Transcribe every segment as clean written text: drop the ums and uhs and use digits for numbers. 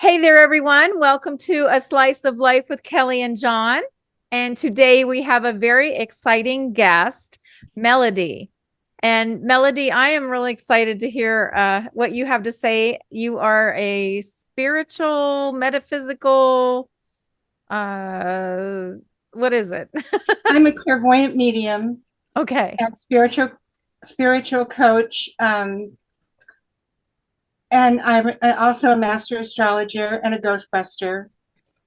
Hey there, everyone. Welcome to A Slice of Life with Kellie and Jon. And today we have a very exciting guest, Melodee. And Melodee, I am really excited to hear what you have to say. You are a spiritual, metaphysical, uh, what is it? I'm a clairvoyant medium Okay. and spiritual coach, and I'm also a master astrologer and a ghostbuster.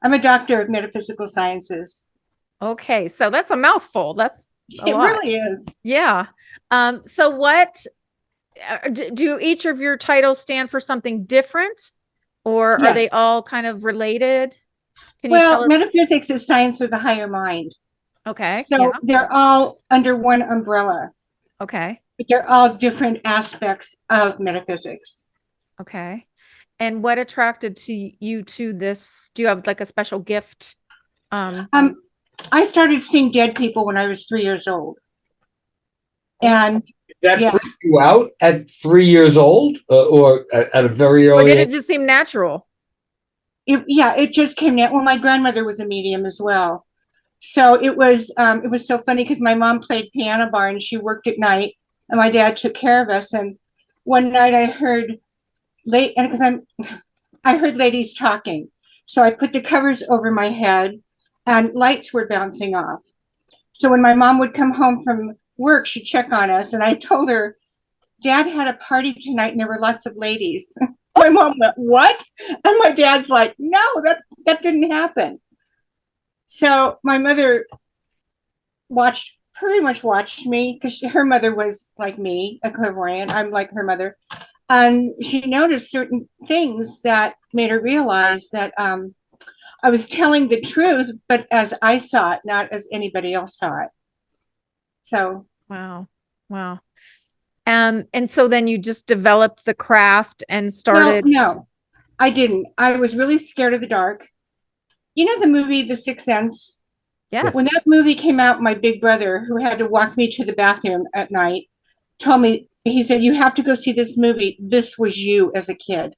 I'm a doctor of metaphysical sciences. Okay. So that's a mouthful. That's a It lot. really is. Yeah. So what do each of your titles stand for something different, or are they Yes. all kind of related? Can you tell Well, us? metaphysics is science of the higher mind. Okay. Yeah. So they're all under one umbrella, Okay. but they're all different aspects of metaphysics. Okay. And what attracted to you to this? Do you have like a special gift? Um, Um, I started seeing dead people when I was 3 years old. oh, And That yeah, freaked you out at 3 years old, or at a very or early did it age? just seem natural? it just came out. Well, my grandmother was a medium as well. So it was so funny because my mom played piano bar and she worked at night, and my dad took care of us. And one night I heard late, and because I heard ladies talking, so I put the covers over my head, and lights were bouncing off. So when my mom would come home from work, she'd check on us, and I told her, "Dad had a party tonight, and there were lots of ladies." My mom went, "What?" And my dad's like, "No, that didn't happen." So my mother pretty much watched me because her mother was like me, a clairvoyant. I'm like her mother. And she noticed certain things that made her realize that I was telling the truth, but as I saw it, not as anybody else saw it. So, Wow. Wow. And so then you just developed the craft and well, started. no, I didn't. I was really scared of the dark. You know the movie The Sixth Sense? When Yes. that movie came out, my big brother, who had to walk me to the bathroom at night, told me, he said, "You have to go see this movie. This was you as a kid."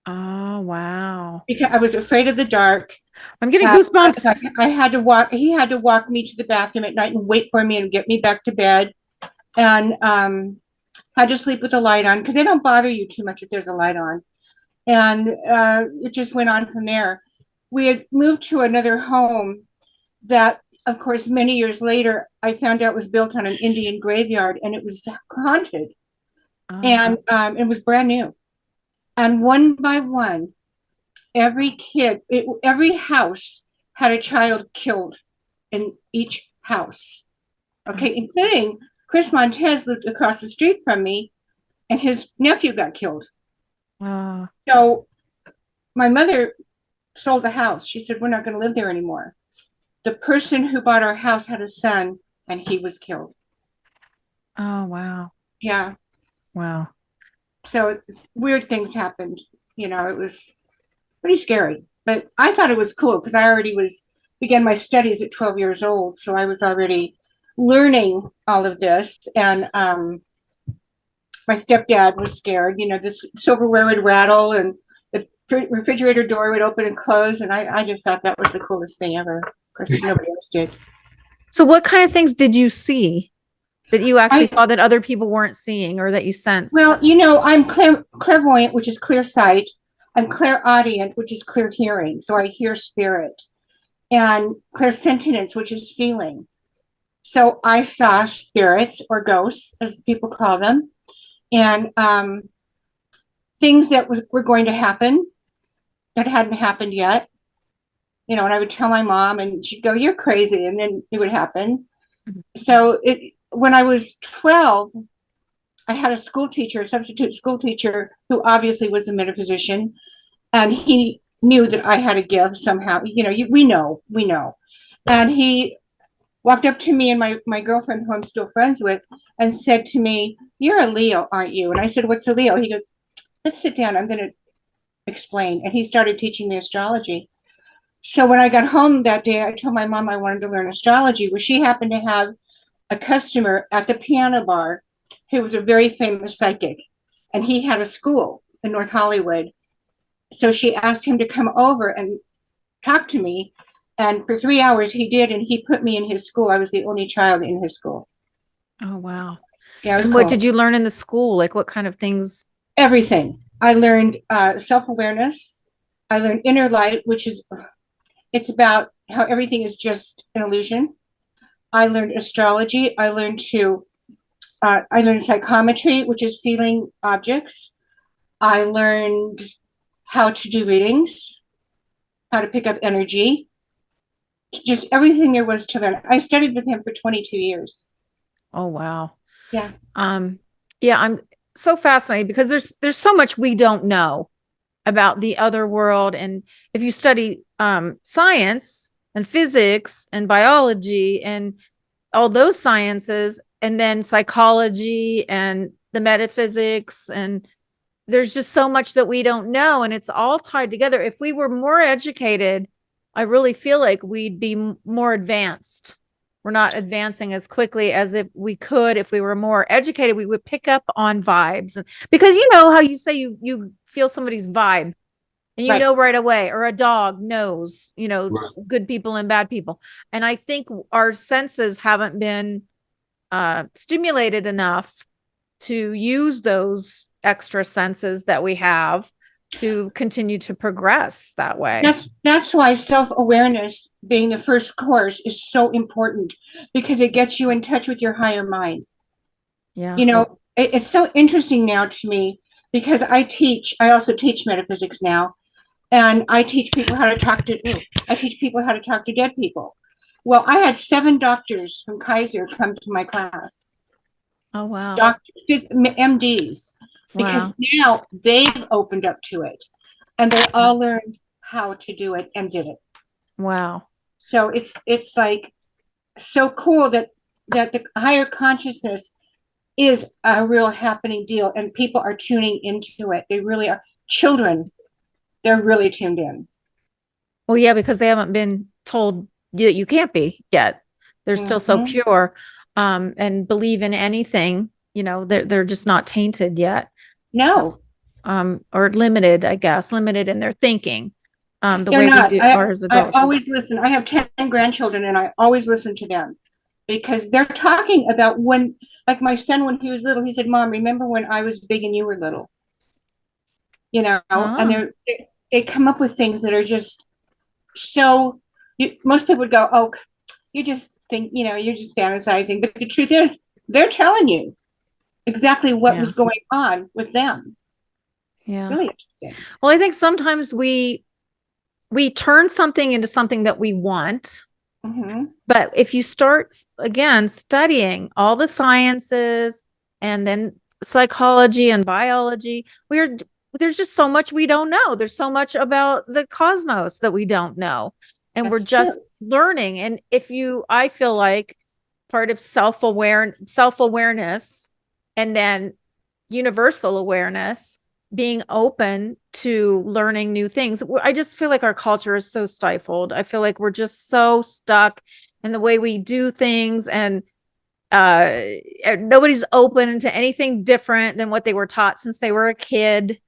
Oh, wow. Because I was afraid of the dark. I'm getting goosebumps. I had to walk, he had to walk me to the bathroom at night and wait for me and get me back to bed. And had to sleep with the light on because they don't bother you too much if there's a light on. And it just went on from there. We had moved to another home that, of course, many years later, I found out was built on an Indian graveyard and it was haunted. Oh, And it was brand new. And one by one, every house had a child killed in each house. oh, Okay, including Chris Montez lived across the street from me, and his nephew got killed. wow. So my mother sold the house. She said, "We're not going to live there anymore." The person who bought our house had a son, and he was killed. Oh, wow. Yeah. Wow. So weird things happened. It was pretty scary. But I thought it was cool because I already began my studies at 12 years old. So I was already learning all of this. And my stepdad was scared. This silverware would rattle and the refrigerator door would open and close. And I just thought that was the coolest thing ever. Of course, nobody else did. So what kind of things did you see that you actually I saw that other people weren't seeing or that you sensed? Well, I'm clairvoyant, which is clear sight. I'm clairaudient, which is clear hearing. So I hear spirit, and clairsentience, which is feeling. So I saw spirits or ghosts, as people call them, and things that were going to happen that hadn't happened yet. And I would tell my mom, and she'd go, "You're crazy," and then it would happen. Mhm. So when I was 12, I had a school teacher, a substitute school teacher, who obviously was a metaphysician, and he knew that I had a gift somehow. We know. And he walked up to me and my girlfriend, who I'm still friends with, and said to me, "You're a Leo, aren't you?" And I said, "What's a Leo?" He goes, "Let's sit down. I'm going to explain." And he started teaching me astrology. So when I got home that day, I told my mom I wanted to learn astrology. Well, she happened to have a customer at the piano bar who was a very famous psychic, and he had a school in North Hollywood. so she asked him to come over and talk to me. And for 3 hours he did, and he put me in his school. I was the only child in his school. Oh, wow. Yeah, it was And what cool. did you learn in the school? Like what kind of things? Everything. I learned self-awareness. I learned inner light, which is, it's about how everything is just an illusion. I learned astrology. I learned psychometry, which is feeling objects. I learned how to do readings, how to pick up energy, just everything there was to learn. I studied with him for 22 years. Oh, wow. Yeah. Yeah, I'm so fascinated because there's so much we don't know about the other world. And if you study science and physics and biology and all those sciences, and then psychology and the metaphysics, and there's just so much that we don't know, and it's all tied together. If we were more educated, I really feel like we'd be more advanced. We're not advancing as quickly as if we could. If we were more educated, we would pick up on vibes, because you know how you say you feel somebody's vibe, and you Right. know right away, or a dog knows, Right. good people and bad people. And I think our senses haven't been stimulated enough to use those extra senses that we have to continue to progress that way. That's why self-awareness, being the first course, is so important, because it gets you in touch with your higher mind. Yeah. It's so interesting now to me, because I also teach metaphysics now, and I teach people how to talk to dead people. Well, I had 7 doctors from Kaiser come to my class. Oh, wow. Doctors, MDs, because now they've opened up to it, and they all learned how to do it and did it. Wow. So it's like so cool that the higher consciousness is a real happening deal, and people are tuning into it. They really are. Children, they're really tuned in. Well, yeah, because they haven't been told that you can't be yet. They're still so pure, and believe in anything. They're just not tainted yet. No. Or limited, I guess, limited in their thinking. The They're way not. we are as adults. I always listen. I have 10 grandchildren, and I always listen to them, because they're talking about when, like my son, when he was little, he said, "Mom, remember when I was big and you were little?" And they come up with things that are just so, most people would go, "Oh, you just think, you're just fantasizing." But the truth is, they're telling you exactly what was going on with them. Yeah. Really interesting. Well, I think sometimes we turn something into something that we want. Mm-hmm. But if you start again studying all the sciences and then psychology and biology, there's just so much we don't know. There's so much about the cosmos that we don't know. And That's we're just learning. And I feel like part of self-awareness and then universal awareness, being open to learning new things. I just feel like our culture is so stifled. I feel like we're just so stuck in the way we do things, and nobody's open to anything different than what they were taught since they were a kid.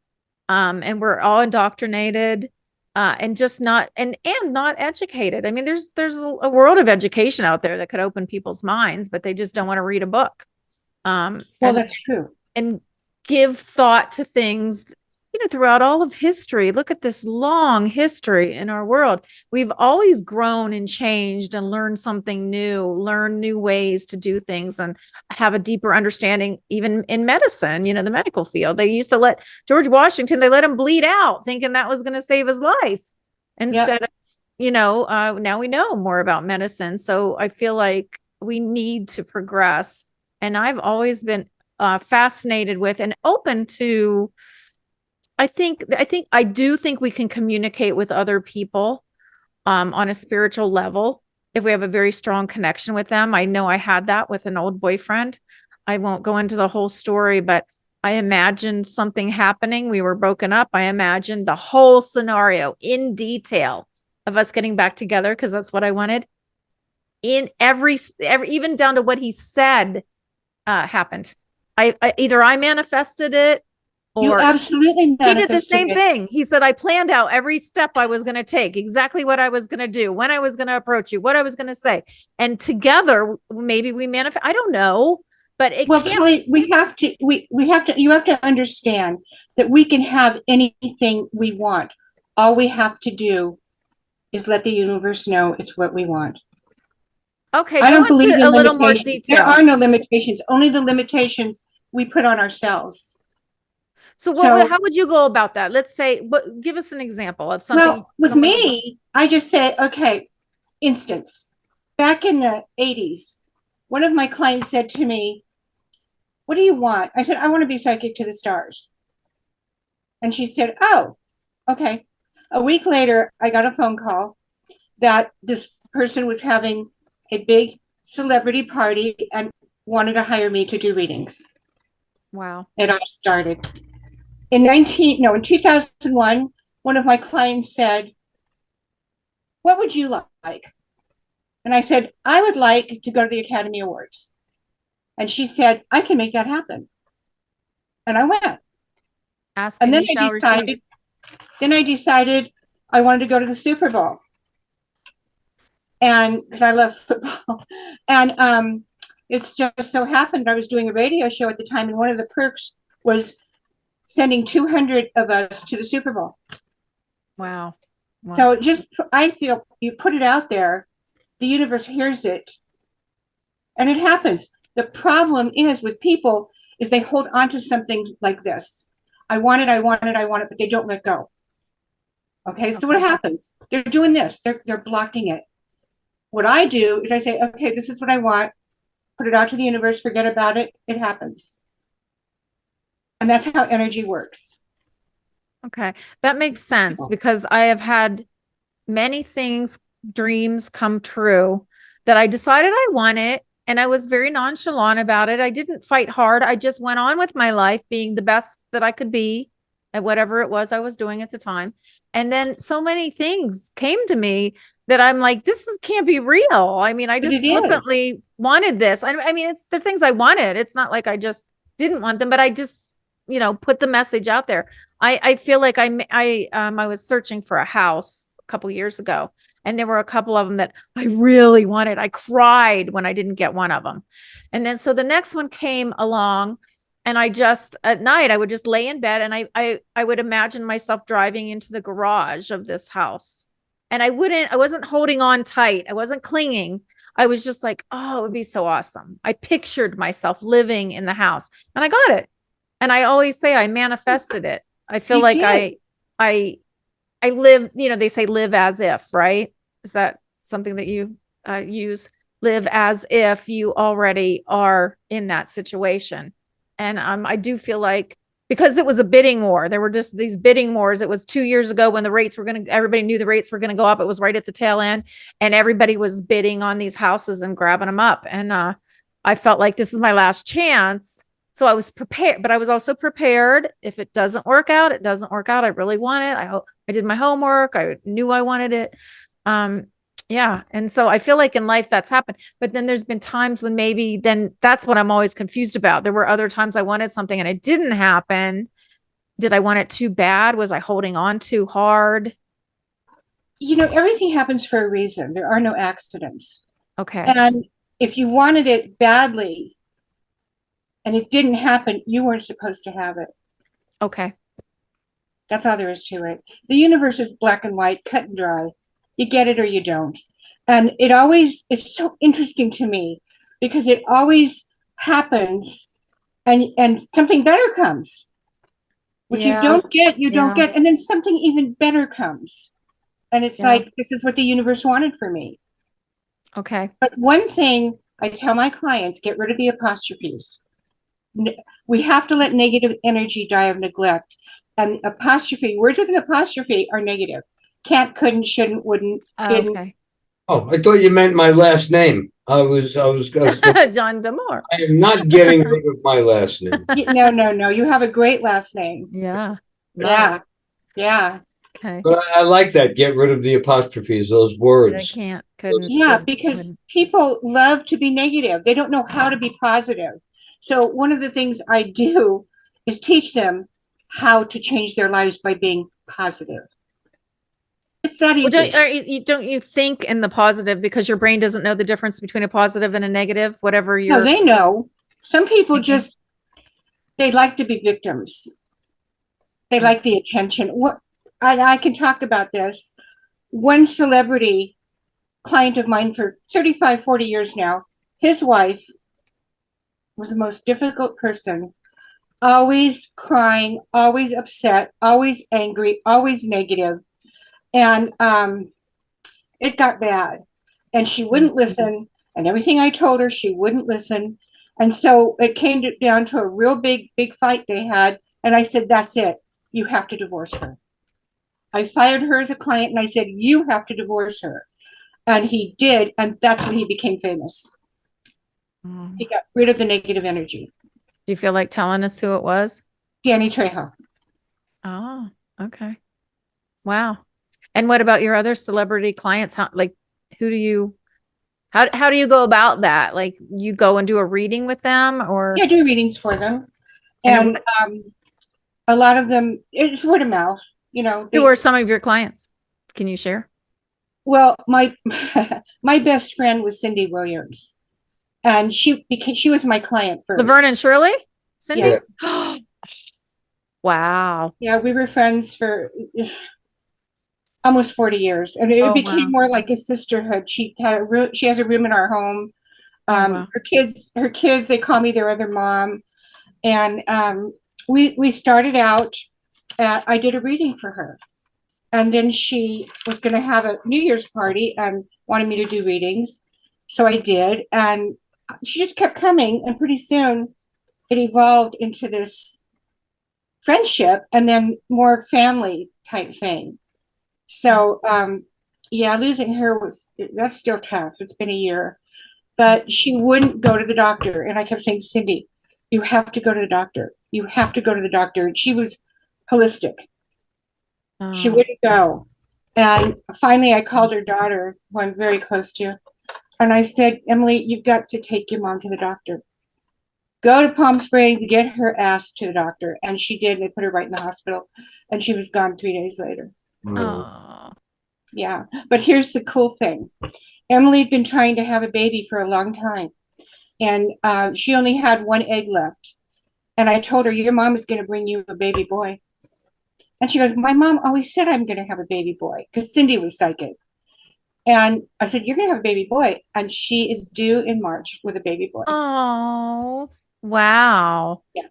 And we're all indoctrinated, and just not educated. I mean, there's a world of education out there that could open people's minds, but they just don't want to read a book. That's true. And give thought to things, throughout all of history. Look at this long history in our world. We've always grown and changed and learned something new, learn new ways to do things, and have a deeper understanding, even in medicine, the medical field. They used to let George Washington, they let him bleed out thinking that was going to save his life. Instead of, now we know more about medicine. So I feel like we need to progress. And I've always been fascinated with and open to, I do think we can communicate with other people on a spiritual level if we have a very strong connection with them. I know I had that with an old boyfriend. I won't go into the whole story, but I imagined something happening. We were broken up. I imagined the whole scenario in detail of us getting back together, because that's what I wanted. In every even down to what he said happened. I either I manifested it, You Or absolutely he did the manifested same it. thing. He said, I planned out every step I was going to take, exactly what I was going to do, when I was going to approach you, what I was going to say. And together, maybe we manifest. I don't know, but it Well, can't. Kelly, you have to understand that we can have anything we want. All we have to do is let the universe know it's what we want. Okay, I go don't believe into in a little more limitations. There detail. are no limitations, only the limitations we put on ourselves. So So, how would you go about that? Let's say, give us an example of something. well, with Someone is, me, I just say, okay, instance. Back in the 80s, one of my clients said to me, what do you want? I said, I want to be psychic to the stars. And she said, oh, okay. A week later, I got a phone call that this person was having a big celebrity party and wanted to hire me to do readings. wow. It all started in 2001. One of my clients said, what would you like? And I said, I would like to go to the Academy Awards. And she said, I can make that happen. And I went. Ask And and you shall receive. then I decided I wanted to go to the Super Bowl. And because I love football. And it's just so happened I was doing a radio show at the time, and one of the perks was sending 200 of us to the Super Bowl. Wow. Wow. So I feel you put it out there, the universe hears it, and it happens. The problem is with people is they hold on to something like this. I want it, I want it, I want it, but they don't let go. Okay, so what happens? They're doing this. They're blocking it. What I do is I say, okay, this is what I want. Put it out to the universe. Forget about it. It happens. And that's how energy works. Okay. That makes sense because I have had many things, dreams come true that I decided I want it. And I was very nonchalant about it. I didn't fight hard. I just went on with my life being the best that I could be at whatever it was I was doing at the time. And then so many things came to me that I'm like, can't be real. I mean, I But just it is. flippantly wanted this. I mean, it's the things I wanted. It's not like I just didn't want them, but I just, put the message out there. I feel like I was searching for a house a couple years ago, and there were a couple of them that I really wanted. I cried when I didn't get one of them. And then, so the next one came along, and I just, at night, I would just lay in bed and I would imagine myself driving into the garage of this house. And I wasn't holding on tight. I wasn't clinging. I was just like, oh, it would be so awesome. I pictured myself living in the house, and I got it. And I always say I manifested it. I feel You like did. I live, they say live as if, right? Is that something that you use? Live as if you already are in that situation. And I do feel like, because it was a bidding war, there were just these bidding wars. It was 2 years ago when everybody knew the rates were going to go up. It was right at the tail end, and everybody was bidding on these houses and grabbing them up. And I felt like this is my last chance. So I was prepared, but I was also prepared. If it doesn't work out, it doesn't work out. I really want it. I hope I did my homework. I knew I wanted it. Yeah. And so I feel like in life that's happened, but then there's been times when maybe then that's what I'm always confused about. There were other times I wanted something and it didn't happen. Did I want it too bad? Was I holding on too hard? Everything happens for a reason. There are no accidents. Okay. And if you wanted it badly and it didn't happen, you weren't supposed to have it. Okay. That's all there is to it. The universe is black and white, cut and dry. You get it or you don't. And it's so interesting to me because it always happens and something better comes. What you don't get, you don't get. And then something even better comes. And it's like, this is what the universe wanted for me. Okay. But one thing I tell my clients, get rid of the apostrophes. We have to let negative energy die of neglect. And words with an apostrophe are negative. Can't, couldn't, shouldn't, wouldn't, didn't. Okay. Oh, I thought you meant my last name. I was John Demore. I am not getting rid of my last name. No. You have a great last name. Yeah. Yeah. Okay. But I like that. Get rid of the apostrophes, those words. I can't, couldn't. Yeah, because people love to be negative. They don't know how to be positive. So one of the things I do is teach them how to change their lives by being positive. It's that Well, easy. don't you think in the positive because your brain doesn't know the difference between a positive and a negative, whatever No, you're they know. Some people thinking? just, they like to be victims. They like the attention. What I can talk about this. One celebrity client of mine for 35, 40 years now, his wife was the most difficult person, always crying, always upset, always angry, always negative. And it got bad. And she wouldn't listen. And everything I told her, she wouldn't listen. And so it came down to a real big fight they had. And I said, that's it. You have to divorce her. I fired her as a client and I said, you have to divorce her. And he did. And that's when he became famous. He got rid of the negative energy. Do you feel like telling us who it was? Danny Trejo. Oh, okay. Wow. And what about your other celebrity clients? How, like, who do you, how do you go about that? Like, you go and do a reading with them, or Yeah, I do readings for them. and And a lot of them, it's word of mouth. You know, who are some of your clients? Can you share? well, my my best friend was Cindy Williams, and she was my client Laverne first. and Shirley? Cindy? Yeah. Wow. Yeah, we were friends for almost 40 years, and it Oh, became wow. more like a sisterhood. She has a room in our home. Oh, wow. Her kids, they call me their other mom, and we started out. I did a reading for her, and then she was going to have a New Year's party and wanted me to do readings, so I did, and she just kept coming, and pretty soon it evolved into this friendship and then more family type thing. So yeah, losing her that's still tough. It's been a year, but she wouldn't go to the doctor, and I kept saying, Cindy, you have to go to the doctor. You have to go to the doctor. And she was holistic. She Oh, wouldn't go. And finally, I called her daughter, who I'm very close to, and I said, Emily, you've got to take your mom to the doctor. Go to Palm Springs, get her ass to the doctor. And she did. They put her right in the hospital, and she was gone 3 days later. oh, Yeah. But here's the cool thing. Emily had been trying to have a baby for a long time, and she only had one egg left. And I told her, your mom is going to bring you a baby boy. And she goes, my mom always said I'm going to have a baby boy, because Cindy was psychic. And I said, you're going to have a baby boy. And she is due in March with a baby boy. oh, wow. Yeah.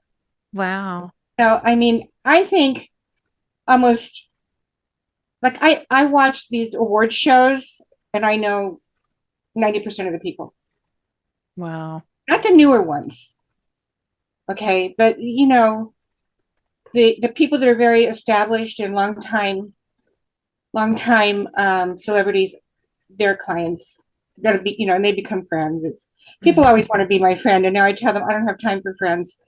Wow. So, I mean, I think almost like I watch these award shows and I know 90% of the people, Wow. not the newer ones. Okay. But, you know, the people that are very established and long time celebrities, their clients gotta be, you know, and they become friends. It's people always want to be my friend, and now I tell them I don't have time for friends.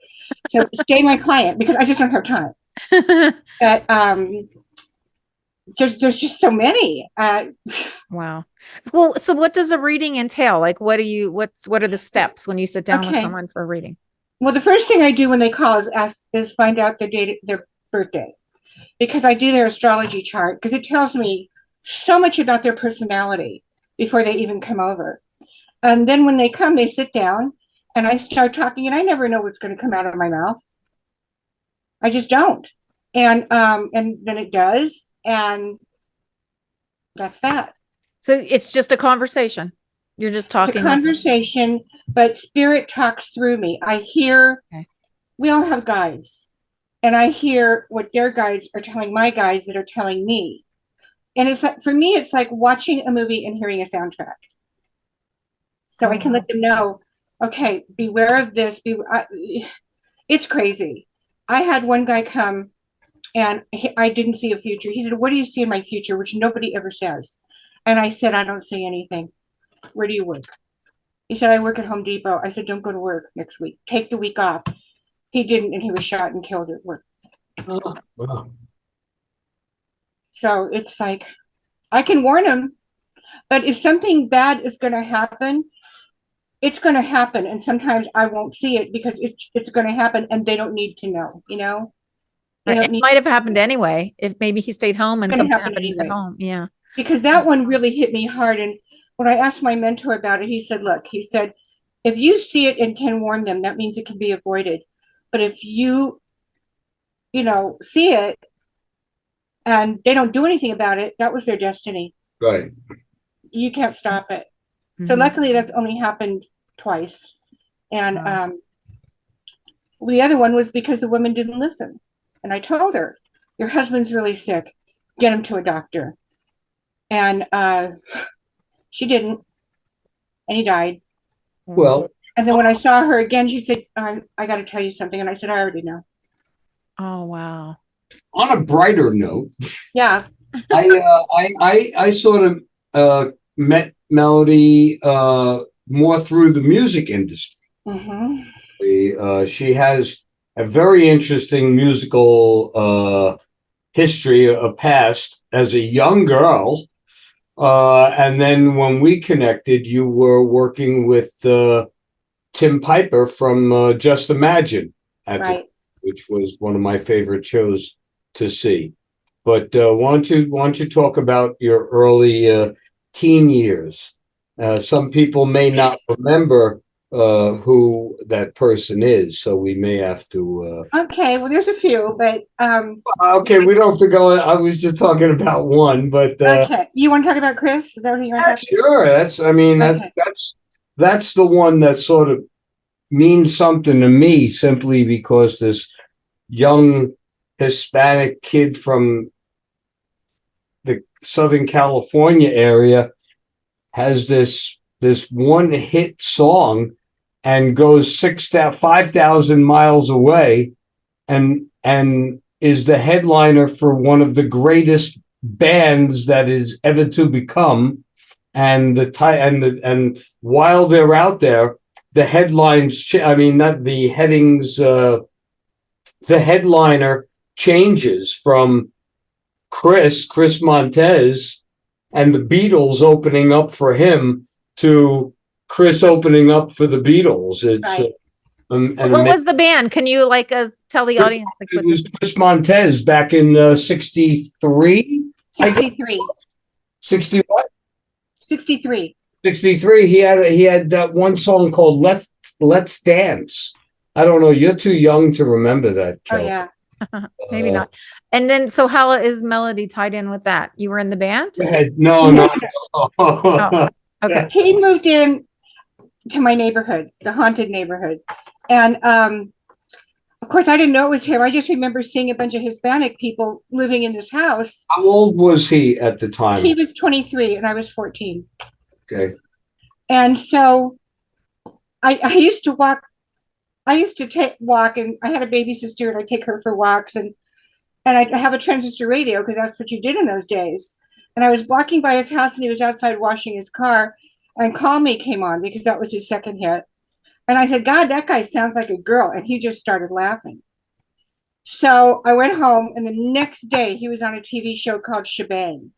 So stay my client because I just don't have time. But there's just so many. Wow. Well, so what does a reading entail? Like, what are the steps when you sit down with Okay. someone for a reading? Well, the first thing I do when they call is find out their date, their birthday, because I do their astrology chart because it tells me so much about their personality before they even come over. And then when they come, they sit down and I start talking, and I never know what's going to come out of my mouth. I just don't. And then it does, and that's that. So it's just a conversation. You're just It's a talking. conversation, but spirit talks through me. I hear, Okay. we all have guides, and I hear what their guides are telling my guides that are telling me. And it's like, for me, it's like watching a movie and hearing a soundtrack. So I can let them know, okay, beware of this. It's crazy. I had one guy come and I didn't see a future. He said, what do you see in my future? Which nobody ever says. And I said, I don't see anything. Where do you work? He said, I work at Home Depot. I said, don't go to work next week. Take the week off. He didn't, and he was shot and killed at work. Oh, wow. So it's like, I can warn him, but if something bad is going to happen, it's going to happen. And sometimes I won't see it because it's going to happen and they don't need to know, you know? They don't It need might have happened anyway if maybe he stayed home and It's gonna something happen happened at anyway. home. Yeah. because that one really hit me hard. And when I asked my mentor about it, he said, look, he said, if you see it and can warn them, that means it can be avoided. But if see it and they don't do anything about it, that was their destiny. Right. You can't stop it. So Mhm. luckily that's only happened twice. And Wow. the other one was because the woman didn't listen. And I told her, your husband's really sick. Get him to a doctor. And she didn't. And he died. Well, And then when I saw her again, she said, I got to tell you something. And I said, I already know. Oh, wow. on a brighter note, Yeah. I sort of met Melodie more through the music industry. She has a very interesting musical history, a past as a young girl. And then when we connected, you were working with Tim Piper from Just Imagine, Right. which was one of my favorite shows to see. But why don't you talk about your early teen years? Some people may not remember who that person is, so we may have to. Okay. Well, there's a few, but Okay, we don't have to go. I was just talking about one, but okay. You want to talk about Chris? Is that what you want to talk about? sure. I mean, Okay. that's the one that sort of means something to me, simply because this young Hispanic kid from the Southern California area has this one hit song and goes 5,000 miles away and is the headliner for one of the greatest bands that is ever to become. And while they're out there, the headlines, not the headings, the headliner changes from Chris Montez and the Beatles opening up for him to Chris opening up for the Beatles. It's Right. What was the band? Can you tell the audience? It was Chris Montez back in 63. 63. 60 what? 63. 63. He had that one song called Let's Dance. I don't know. You're too young to remember that, Oh, Kelly. yeah. Maybe not. And then, so how is Melodie tied in with that? You were in the band? No. Oh, okay. He moved in to my neighborhood, the haunted neighborhood. And of course, I didn't know it was him. I just remember seeing a bunch of Hispanic people living in this house. How old was he at the time? He was 23 and I was 14. Okay. And so I used to walk. I used to walk, and I had a baby sister, and I'd take her for walks, and I'd have a transistor radio because that's what you did in those days. And I was walking by his house, and he was outside washing his car, and Call Me came on because that was his second hit. And I said, God, that guy sounds like a girl. And he just started laughing. So I went home, and the next day he was on a TV show called Shebang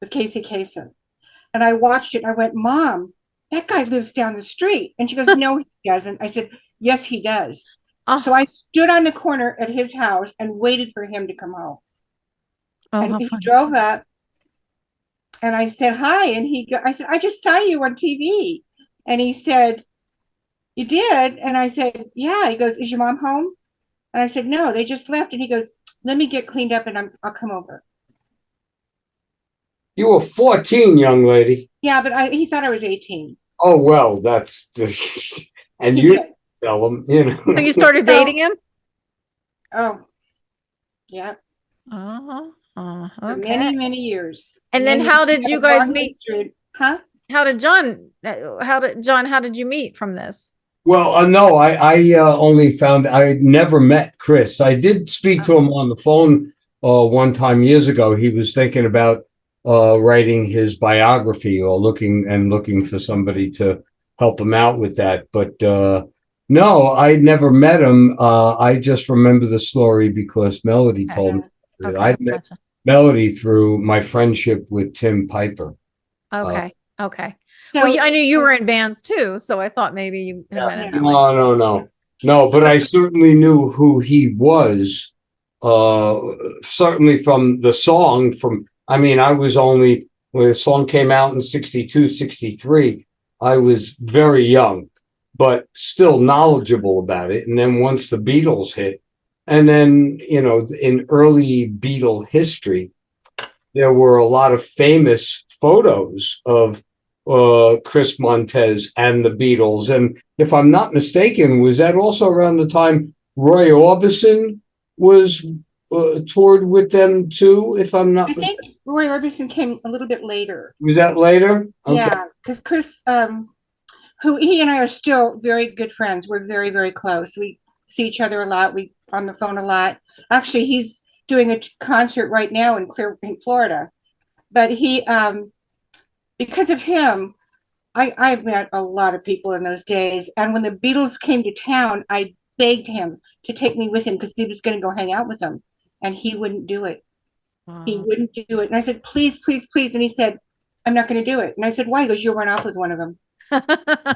with Casey Kasem. And I watched it, and I went, Mom, that guy lives down the street. And she goes, no, he doesn't. I said, yes, he does. Oh. So I stood on the corner at his house and waited for him to come home. And he drove up, and I said, hi. And I said, I just saw you on TV. And he said, you did? And I said, yeah. He goes, is your mom home? And I said, no, they just left. And he goes, let me get cleaned up and I'll come over. You were 14, young lady. Yeah, but he thought I was 18. Oh, well, that's and you didn't tell him, So you started dating him? Oh, yeah. Okay. For many, many years. And then how did you guys meet? Huh? How did you meet from this? Well, no, I only found I never met Chris. I did speak to him on the phone one time years ago. He was thinking about writing his biography or looking for somebody to help him out with that. But no, I never met him. I just remember the story because Melodie told me. Okay, I met Melodie through my friendship with Tim Piper. Okay. Okay. So, well, I knew you were in bands too, so I thought maybe you had met him. No, but I certainly knew who he was uh, certainly from the song I mean, I was only, when the song came out in 62, 63, I was very young, but still knowledgeable about it. And then once the Beatles hit, and then, in early Beatle history, there were a lot of famous photos of Chris Montez and the Beatles. And if I'm not mistaken, was that also around the time Roy Orbison was toured with them too? If I'm not I think mistaken, Roy Orbison came a little bit later. was that later? Okay. Yeah, because Chris, who he and I are still very good friends. We're very, very close. We see each other a lot. We on the phone a lot. Actually, he's doing a concert right now in Florida. But he, because of him, I met a lot of people in those days. And when the Beatles came to town, I begged him to take me with him because he was going to go hang out with them, and he wouldn't do it. He Wow. wouldn't do it. And I said, please, please, please. And he said, I'm not going to do it. And I said, why? He goes, you'll run off with one of them. And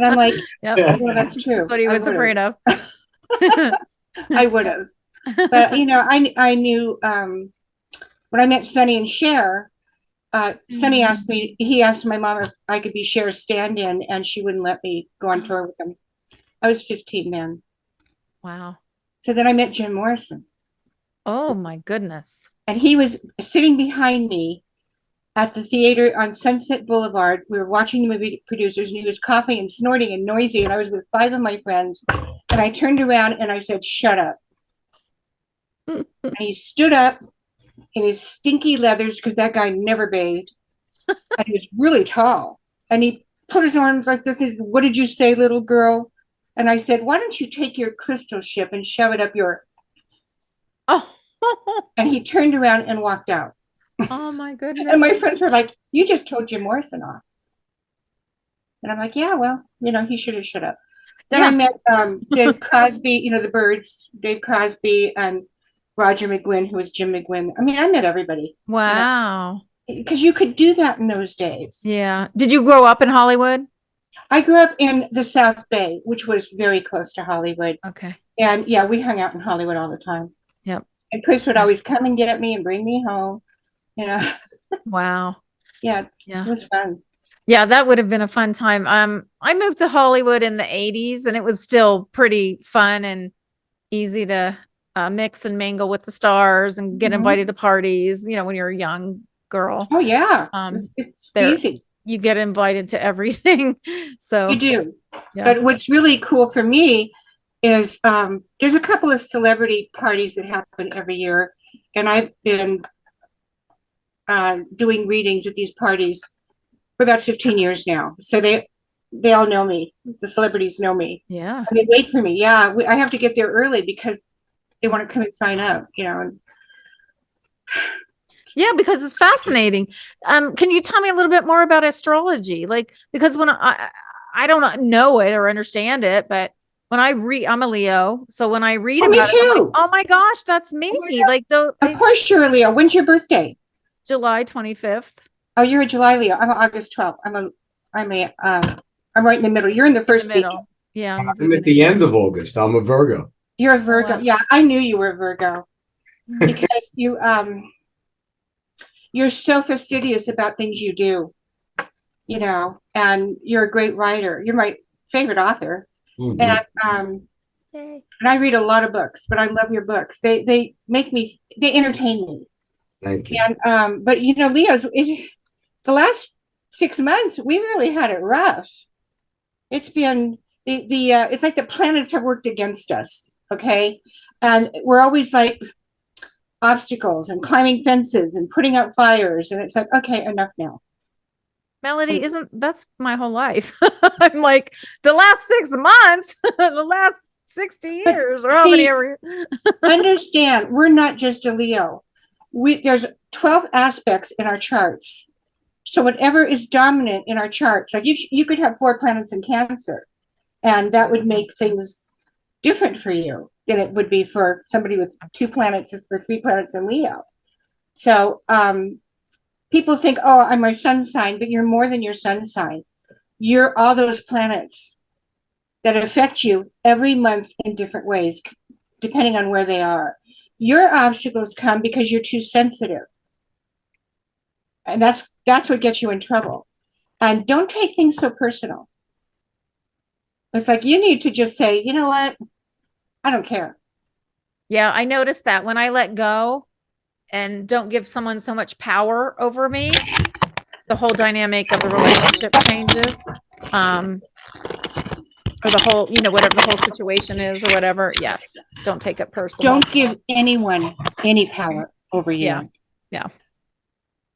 I'm like, Yep. Yeah. well, that's true. That's what he was afraid of. I would have. But, I knew when I met Sonny and Cher, Sonny asked me, he asked my mom if I could be Cher's stand-in, and she wouldn't let me go on tour with him. I was 15 then. Wow. So then I met Jim Morrison, Oh my goodness. and he was sitting behind me at the theater on Sunset Boulevard. We were watching the movie Producers, and he was coughing and snorting and noisy, and I was with 5 of my friends, and I turned around and I said, shut up. And he stood up in his stinky leathers, because that guy never bathed, and he was really tall, and he put his arms like this. He said, what did you say, little girl? And I said, why don't you take your crystal ship and shove it up your... Oh. And he turned around and walked out. Oh my And goodness. my friends were like, you just told Jim Morrison off. And I'm like, yeah, well, he should have shut up. Then I met Dave Crosby, the Byrds, Dave Crosby, and Roger McGuinn, who was Jim McGuinn. I mean, I met everybody. Wow. Because you could do that in those days. Yeah. Did you grow up in Hollywood? I grew up in the South Bay, which was very close to Hollywood. Okay. And yeah, we hung out in Hollywood all the time. Yep. And Chris would always come and get me and bring me home. Wow. Yeah, Yeah. it was fun. Yeah, that would have been a fun time. I moved to Hollywood in the 80s, and it was still pretty fun and easy to mix and mingle with the stars and get invited to parties, when you're a young girl. Oh yeah. It's there- easy. You get invited to everything. So You do. yeah. But what's really cool for me is there's a couple of celebrity parties that happen every year, and I've been doing readings at these parties for about 15 years now. So they all know me. The celebrities know me. Yeah. And they wait for me. Yeah, I have to get there early because they want to come and sign up. Yeah, because it's fascinating. Can you tell me a little bit more about astrology? Like, because when I don't know it or understand it, but when I read, I'm a Leo, so when I read Oh, me about it, I'm too. like, oh my gosh, that's me. Like Of course you're a Leo. When's your birthday? July 25th. Oh, you're a July Leo. I'm an August 12th. I'm right in the middle. You're in the first middle. decade. Yeah, I'm at the end of August. I'm a Virgo. You're a Virgo. wow. Yeah, I knew you were a Virgo because you're so fastidious about things you do, and you're a great writer. You're my favorite author. Mhm. And I read a lot of books, but I love your books. They entertain me. Thank you. And but Leo's the last 6 months we really had it rough. It's been it's like the planets have worked against us. Okay, and we're always like obstacles and climbing fences and putting out fires, and it's like, okay, enough now. Melodie, that's my whole life. I'm like, the last 6 months, the last 60 years, or how many ever. Understand, we're not just a Leo. There's 12 aspects in our charts. So whatever is dominant in our charts, like you could have 4 planets in Cancer, and that would make things different for you than it would be for somebody with 2 planets or 3 planets in Leo. So people think, oh, I'm my sun sign, but you're more than your sun sign. You're all those planets that affect you every month in different ways, depending on where they are. Your obstacles come because you're too sensitive. And that's what gets you in trouble. And don't take things so personal. It's like you need to just say, you know what? I don't care. Yeah, I noticed that when I let go and don't give someone so much power over me, the whole dynamic of the relationship changes. Or the whole, whatever the whole situation is or whatever. Yes. Don't take it personal. Don't give anyone any power over you. Yeah. Yeah.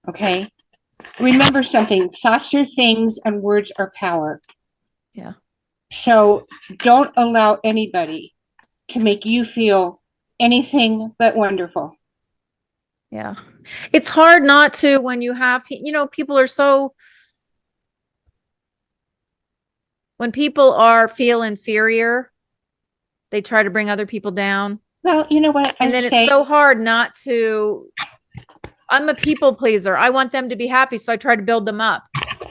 Okay. Remember something. Thoughts are things and words are power. Yeah. So don't allow anybody to make you feel anything but wonderful. Yeah. It's hard not to when you have, people are so, when people feel inferior, they try to bring other people down. Well, you know what? And then it's so hard not to, I'm a people pleaser. I want them to be happy. So I try to build them up.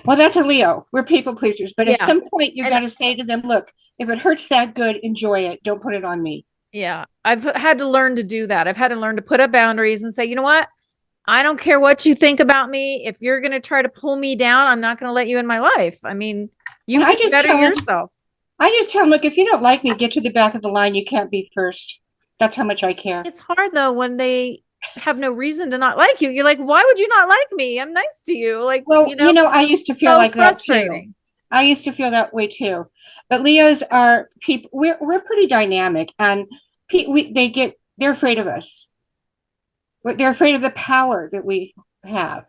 Well, that's a Leo. We're people pleasers. But at Yeah. some point, you got to say to them, look, if it hurts that good, enjoy it. Don't put it on me. Yeah. I've had to learn to do that. I've had to learn to put up boundaries and say, you know what? I don't care what you think about me. If you're going to try to pull me down, I'm not going to let you in my life. I mean, you can better yourself. I just tell them, look, if you don't like me, get to the back of the line. You can't be first. That's how much I care. It's hard though when they have no reason to not like you. You're like, why would you not like me? I'm nice to you. Like, well, I used to feel like that too. I used to feel that way too. But Leos are people. We're pretty dynamic, and they're afraid of us. They're afraid of the power that we have,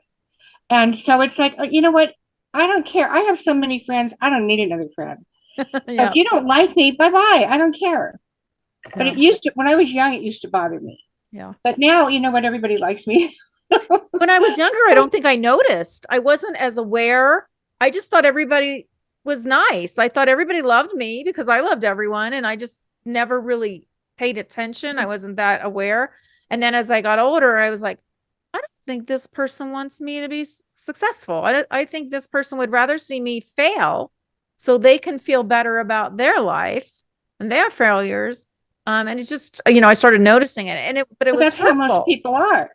and so it's like, you know what? I don't care. I have so many friends. I don't need another friend. So Yeah. if you don't like me, bye bye. I don't care. But it used to, when I was young, it used to bother me. Yeah. But now, you know what? Everybody likes me. When I was younger, I don't think I noticed. I wasn't as aware. I just thought everybody was nice. I thought everybody loved me because I loved everyone. And I just never really paid attention. I wasn't that aware. And then as I got older, I was like, I don't think this person wants me to be successful. I think this person would rather see me fail so they can feel better about their life and their failures. And it's just, I started noticing it, but it was that's hurtful. How most people are.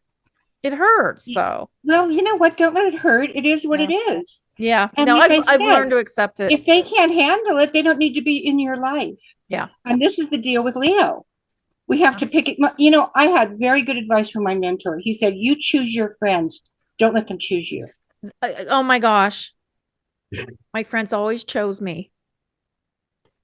It hurts though. Well, you know what? Don't let it hurt. It is what it is. Yeah. And no, I've learned to accept it. If they can't handle it, they don't need to be in your life. Yeah. And this is the deal with Leo. We have to pick it. I had very good advice from my mentor. He said, you choose your friends. Don't let them choose you. Oh my gosh. My friends always chose me.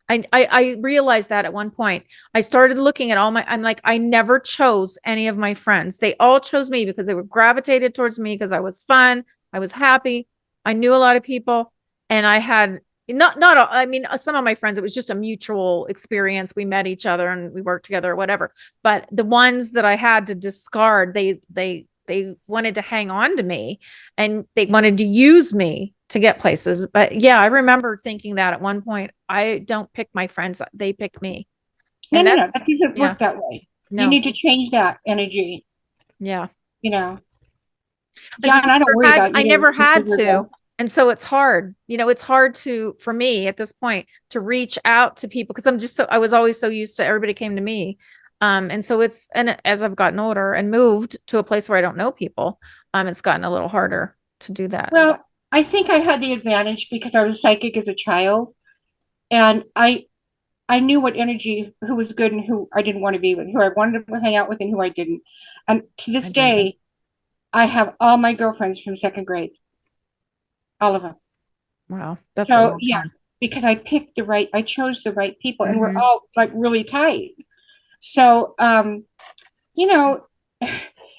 I realized that at one point. I started looking at I'm like, I never chose any of my friends. They all chose me because they were gravitated towards me because I was fun. I was happy. I knew a lot of people, and I had some of my friends, it was just a mutual experience. We met each other and we worked together or whatever. But the ones that I had to discard, they wanted to hang on to me and they wanted to use me to get places. But yeah, I remember thinking that at one point, I don't pick my friends. They pick me. No, that doesn't work that way. No. You need to change that energy. Yeah. Jon, I don't worry about you. I never had to. And so it's hard, it's hard for me at this point to reach out to people because I was always so used to everybody came to me. And so and as I've gotten older and moved to a place where I don't know people, it's gotten a little harder to do that. Well, I think I had the advantage because I was psychic as a child, and I knew what energy, who was good and who I didn't want to be with, who I wanted to hang out with and who I didn't. And to this day, I have all my girlfriends from second grade. All of them. Wow. That's so yeah, because I chose the right people, and we're all like really tight. So,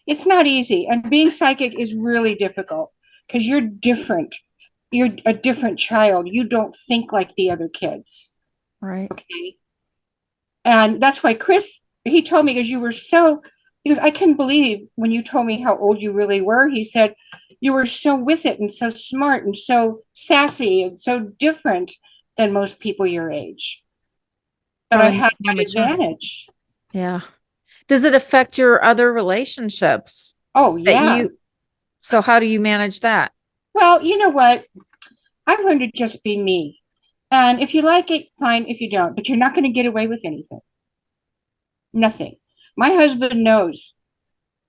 it's not easy, and being psychic is really difficult because you're different. You're a different child. You don't think like the other kids. Right. Okay. And that's why Chris, he told me, because I couldn't believe when you told me how old you really were. He said, you were so with it and so smart and so sassy and so different than most people your age. But I had that advantage. Yeah. Does it affect your other relationships? Oh, yeah. So how do you manage that? Well, you know what? I've learned to just be me. And if you like it, fine. If you don't, but you're not going to get away with anything. Nothing. My husband knows.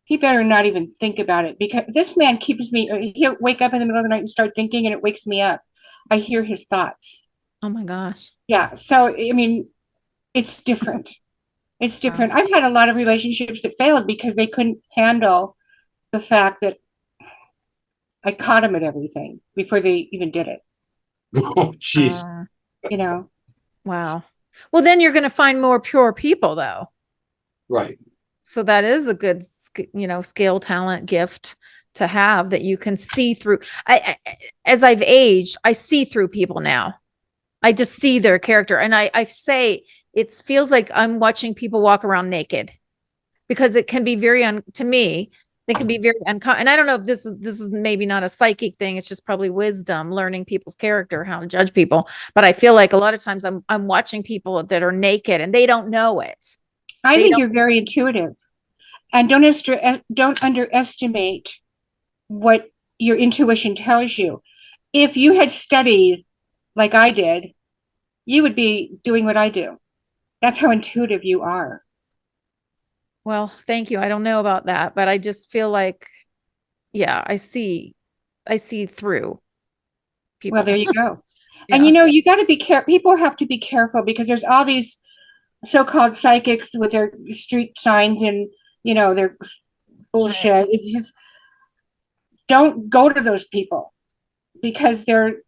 He better not even think about it because this man keeps me, he'll wake up in the middle of the night and start thinking and it wakes me up. I hear his thoughts. Oh my gosh. Yeah. So, I mean, it's different. It's Wow. different. I've had a lot of relationships that failed because they couldn't handle the fact that I caught them at everything before they even did it, Oh, jeez. Uh, you know? wow. Well, then you're going to find more pure people though. Right. So that is a good, skill, talent, gift to have that you can see through. As I've aged, I see through people now. I just see their character. And I say it feels like I'm watching people walk around naked because it can be to me, it can be very uncommon. And I don't know if this is maybe not a psychic thing. It's just probably wisdom, learning people's character, how to judge people. But I feel like a lot of times I'm watching people that are naked and they don't know it. I They think don't. you're very intuitive and don't underestimate what your intuition tells you. If you had studied like I did, you would be doing what I do. That's how intuitive you are. Well, thank you. I don't know about that, but I just feel like, yeah, I see through Well, people. there you go. And Yeah. you got to be careful. People have to be careful because there's all these so-called psychics with their street signs and their Right. bullshit. It's just don't go to those people because they're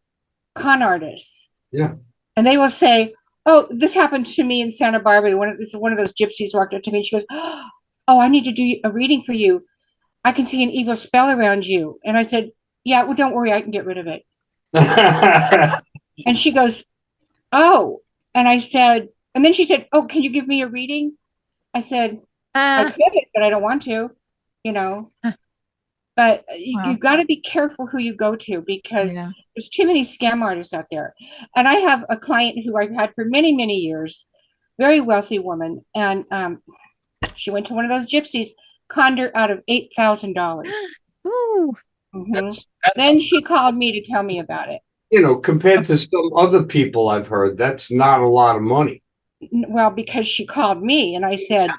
con artists. Yeah. And they will say, "Oh, this happened to me in Santa Barbara. One of those gypsies walked up to me and she goes, "Oh, I need to do a reading for you. I can see an evil spell around you." And I said, "Yeah, well, don't worry, I can get rid of it." And she goes, "Oh," and I said, and then she said, "Oh, can you give me a reading?" I said, "I Uh, could, but I don't want to, you know." But well, you've got to be careful who you go to because yeah. there's too many scam artists out there. And I have a client who I've had for many, many years, very wealthy woman, and she went to one of those gypsies, conned her out of $8,000. Ooh. Mm-hmm. That's, Then she called me to tell me about it. compared to some other people I've heard, that's not a lot of money, Well, because she called me and I said,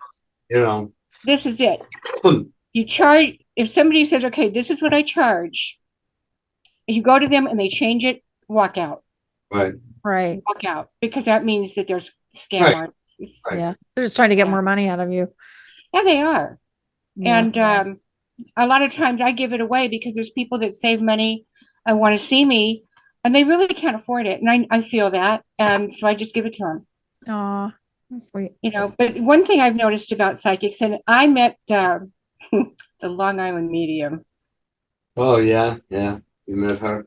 you know. "This is it. You charge, if somebody says, okay, this is what I charge, you go to them and they change it, walk out, Right. Right. walk out, because that means that there's scam Right. artists. Right. Yeah. They're just trying to get Yeah. more money out of you. Yeah, they are. Yeah. And a lot of times I give it away because there's people that save money and want to see me and they really can't afford it. And I feel that. And so I just give it to them. Aw, that's sweet. But one thing I've noticed about psychics, and I met the Long Island medium. Oh, yeah. Yeah. You met her.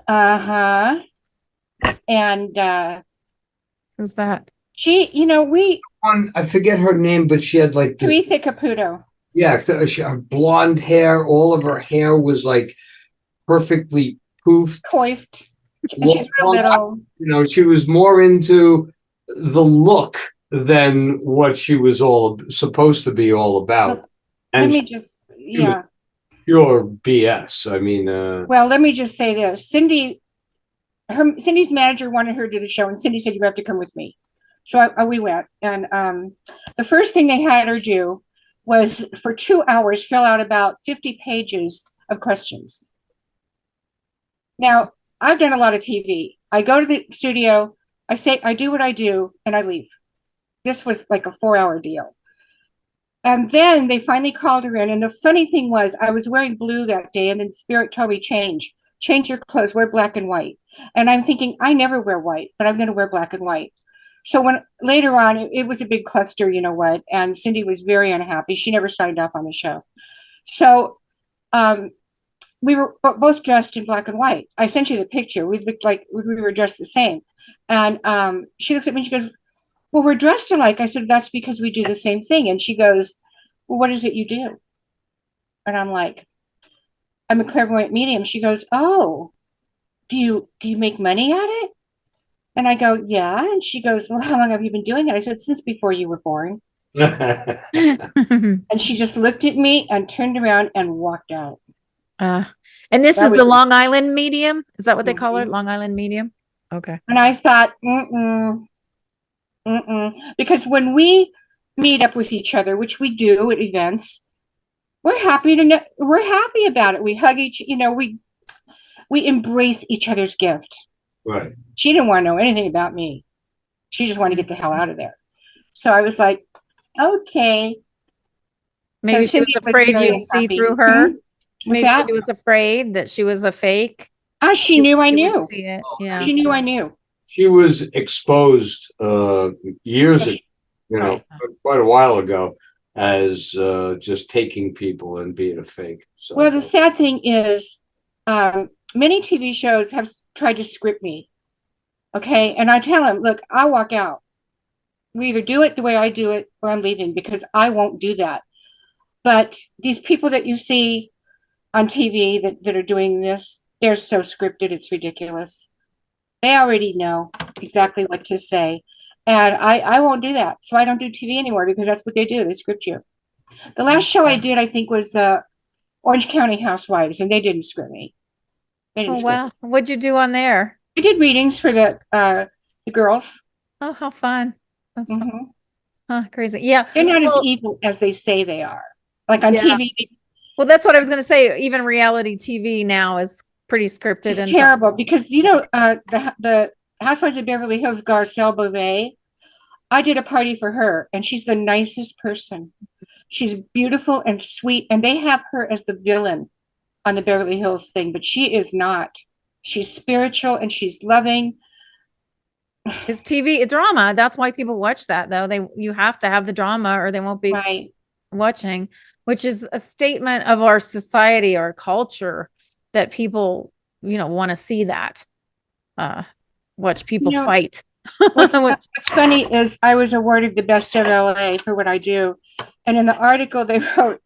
Uh-huh. And Who's that? she, I forget her name, but she had like this. Teresa Caputo. Yeah, her blonde hair. All of her hair was like perfectly poofed. Coiffed. And she's real little. She was more into the look than what she was all supposed to be all about. Let And me just, yeah. pure BS. I mean, Well, let me just say this. Cindy's manager wanted her to do the show, and Cindy said, "You have to come with me." So we went. And the first thing they had her do was for 2 hours fill out about 50 pages of questions. Now, I've done a lot of TV. I go to the studio, I say, I do what I do, and I leave. This was like a 4-hour deal. And then they finally called her in. And the funny thing was, I was wearing blue that day, and then Spirit told me, change your clothes, wear black and white. And I'm thinking, I never wear white, but I'm going to wear black and white. So when later on, it was a big cluster, you know what? And Cindy was very unhappy. She never signed up on the show. So we were both dressed in black and white. I sent you the picture. We looked like we were dressed the same. And she looks at me and she goes, "Well, we're dressed alike." I said, "That's because we do the same thing." And she goes, "Well, what is it you do?" And I'm like, "I'm a clairvoyant medium." She goes, "Oh, do you make money at it?" And I go, "Yeah." And she goes, "Well, how long have you been doing it?" I said, "Since before you were born." And she just looked at me and turned around and walked out. And this That is was the it. Long Island medium? Is that what they call it? Mhm. Long Island medium? Okay. And I thought, because meet up with each other, which we do at events, we're happy about it. We hug we embrace each other's gift. Right. She didn't want to know anything about me. She just wanted to get the hell out of there. So I was like, okay. Maybe So she was Cindy was afraid very you'd see happy. through her. What's Maybe that? she was afraid that she was a fake. She knew I You would knew. see it. Yeah. She knew I knew. She was exposed years ago, Right. quite a while ago, as just taking people and being a fake. So, Well, the sad thing is, many TV shows have tried to script me. Okay. And I tell them, look, I'll walk out. We either do it the way I do it or I'm leaving, because I won't do that. But these people that you see on TV that are doing this, they're so scripted, it's ridiculous. They already know exactly what to say. And I won't do that. So I don't do TV anymore, because that's what they do. They script you. The last show I did, I think, was Orange County Housewives, and they didn't script me. They didn't Oh, script wow. What'd you do on there? me. I did readings for the girls. Oh, how fun. That's fun. Mhm. Huh, crazy. Yeah. They're not as Well, evil as they say they are. Like on yeah. TV, Well, that's what I was going to say. Even reality TV now is pretty scripted it's and terrible, because the Housewives of Beverly Hills, Garcelle Beauvais, I did a party for her, and she's the nicest person. She's beautiful and sweet, and they have her as the villain on the Beverly Hills thing, but she is not. She's spiritual and she's loving. it's TV drama. That's why people watch that, though. You have to have the drama or they won't be Right. watching, which is a statement of our society or culture that people, want to see that. Watch people fight. What's funny is I was awarded the best of LA for what I do. And in the article they wrote,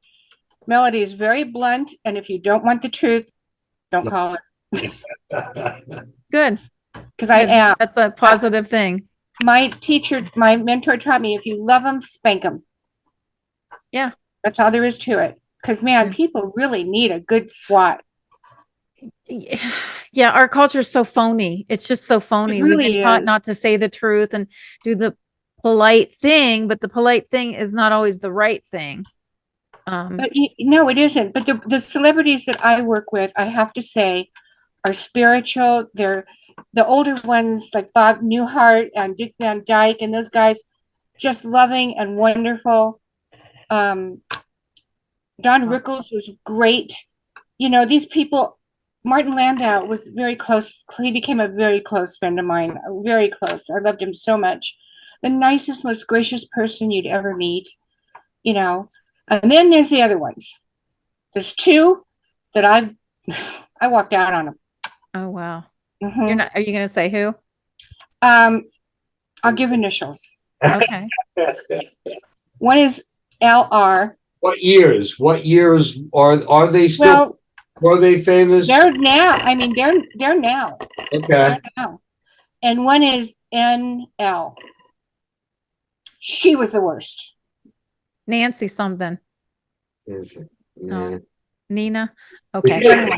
Melodie is very blunt, and if you don't want the truth, don't call her. Good. Because I am. That's a positive thing. My mentor taught me, if you love them, spank them. Yeah. That's all there is to it. Because, man, people really need a good swat. Yeah, our culture is so phony. It's just so phony. It really We've been taught is. not to say the truth and do the polite thing, but the polite thing is not always the right thing. But no, it isn't. But the celebrities that I work with, I have to say, are spiritual. They're the older ones, like Bob Newhart and Dick Van Dyke, and those guys, just loving and wonderful. Don Rickles was great. These people. Martin Landau was very close. He became a very close friend of mine. Very close. I loved him so much. The nicest, most gracious person you'd ever meet. And then there's the other ones. There's two that I walked out on them. Oh, wow. Mm-hmm. Are you going to say who? I'll give initials. Okay. One is LR. What years are they still? Well, were they famous? They're now. I mean, they're now. Okay. They're now. And one is NL. She was the worst. Nancy something. Yeah. Nina. Okay.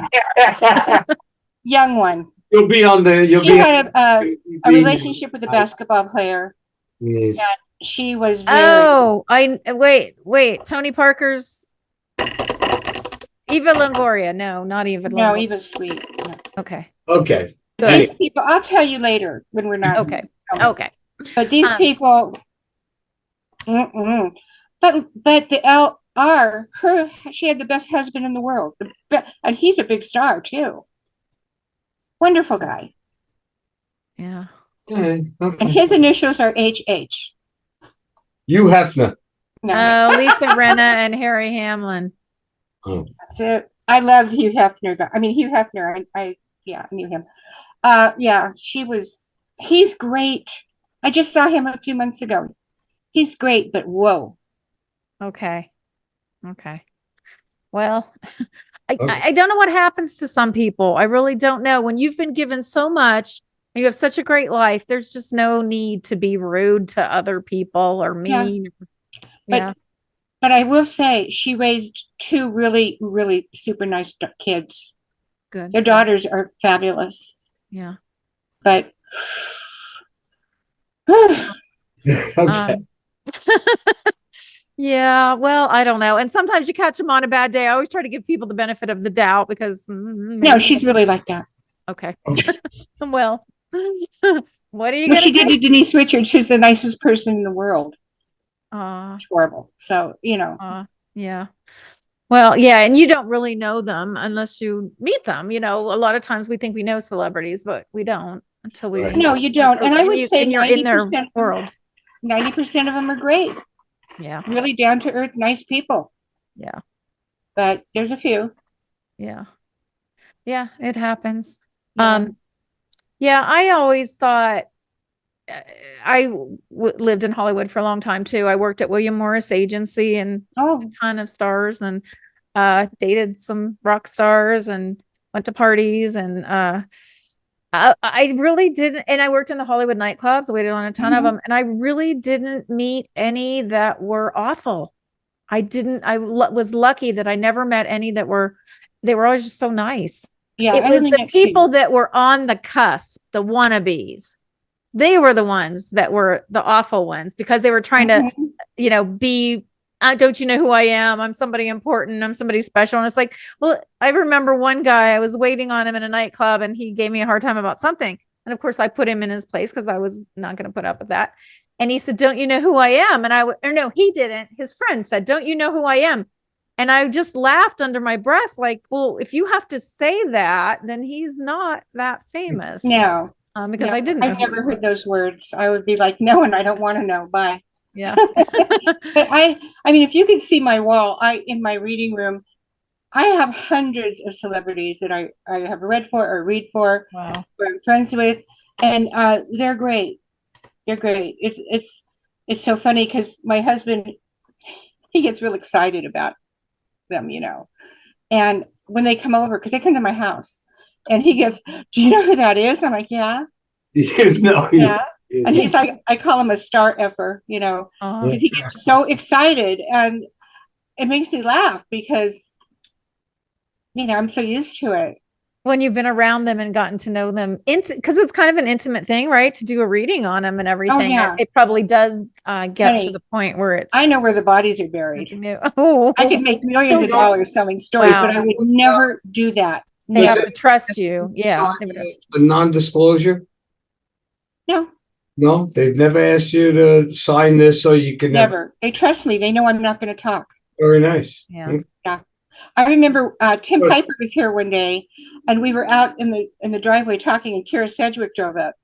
Young one. You'll be on the. She had a relationship with a basketball player. Yes. And she was very. Wait. Tony Parker's Eva Longoria. No, not Eva. No, Longoria. Eva Sweet. No. Okay. Okay. These people, I'll tell you later when we're not. Okay. Okay. But these people. But the LR, she had the best husband in the world, and he's a big star too. Wonderful guy. Yeah. Okay. And his initials are HH. Hugh Hefner. No, Lisa Rinna and Harry Hamlin. Oh. that's it. I love Hugh Hefner. I mean, Hugh Hefner. I knew him. He's great. I just saw him a few months ago. He's great, but whoa. Okay. Well, I don't know what happens to some people. I really don't know. When you've been given so much, you have such a great life, there's just no need to be rude to other people or mean. Yeah. But I will say she raised two really, really super nice kids. Good. Their daughters are fabulous. Yeah. But Okay. Yeah, well, I don't know. And sometimes you catch them on a bad day. I always try to give people the benefit of the doubt because No, she's really like that. okay. Well, what are you What gonna she did to do? Denise Richards, who's the nicest person in the world. Uh, It's horrible. So, yeah. Well, yeah, and you don't really know them unless you meet them. You know, a lot of times we think we know celebrities, but we don't until we Right. meet no, them. you don't. And I would say And you're in their 90% of them, world. 90% of them are great. Yeah. Really down to earth, nice people. Yeah. But there's a few. Yeah. Yeah, it happens. Yeah. Yeah, I always thought uh, lived in Hollywood for a long time too. I worked at William Morris Agency and Oh, a ton of stars and dated some rock stars and went to parties and I really didn't, and I worked in the Hollywood nightclubs, waited on a ton of mhm. them, and I really didn't meet any that were awful. I didn't, was lucky that I never met any that were, they were always just so nice. Yeah, It I was only the met people two. that were on the cusp, the wannabes. They were the ones that were the awful ones because they were trying to, Mhm. be, don't you know who I am? I'm somebody important. I'm somebody special. And it's like, well, I remember one guy, I was waiting on him in a nightclub and he gave me a hard time about something. And of course, I put him in his place because I was not going to put up with that. And he said, don't you know who I am? And or no, he didn't. His friend said, don't you know who I am? And I just laughed under my breath, like, well, if you have to say that, then he's not that famous. No, Because no, I didn't know I've who he never heard was. those words. I would be like, no, and I don't want to know. Bye. Yeah. But I mean, if you could see my wall, in my reading room, I have hundreds of celebrities that I have read for or read for, Wow. or I'm friends with, and they're great. They're great. It's so funny because my husband, he gets real excited about them. And when they come over, because they come to my house, and he gets, "Do you know who that is?" I'm like, "Yeah, No, yeah." And he's like, I call him a star effer, Uh, because he gets so excited, and it makes me laugh because I'm so used to it. when you've been around them and gotten to know them, because it's kind of an intimate thing, right? To do a reading on them and Oh everything. yeah, It probably does get to honey, the point where I it's know where the bodies are buried. I could Oh, make millions of no. dollars selling stories, but wow. I would never do that. They Was have Never. to trust you. Yeah, they would have to a trust you. non-disclosure? No, No, they've never asked you to sign this so you can never. never. They trust me. They know I'm not going to talk. Very nice. Yeah. Yeah. I remember Tim Good. Piper was here one day, and we were out in the driveway talking, and Kira Sedgwick drove up.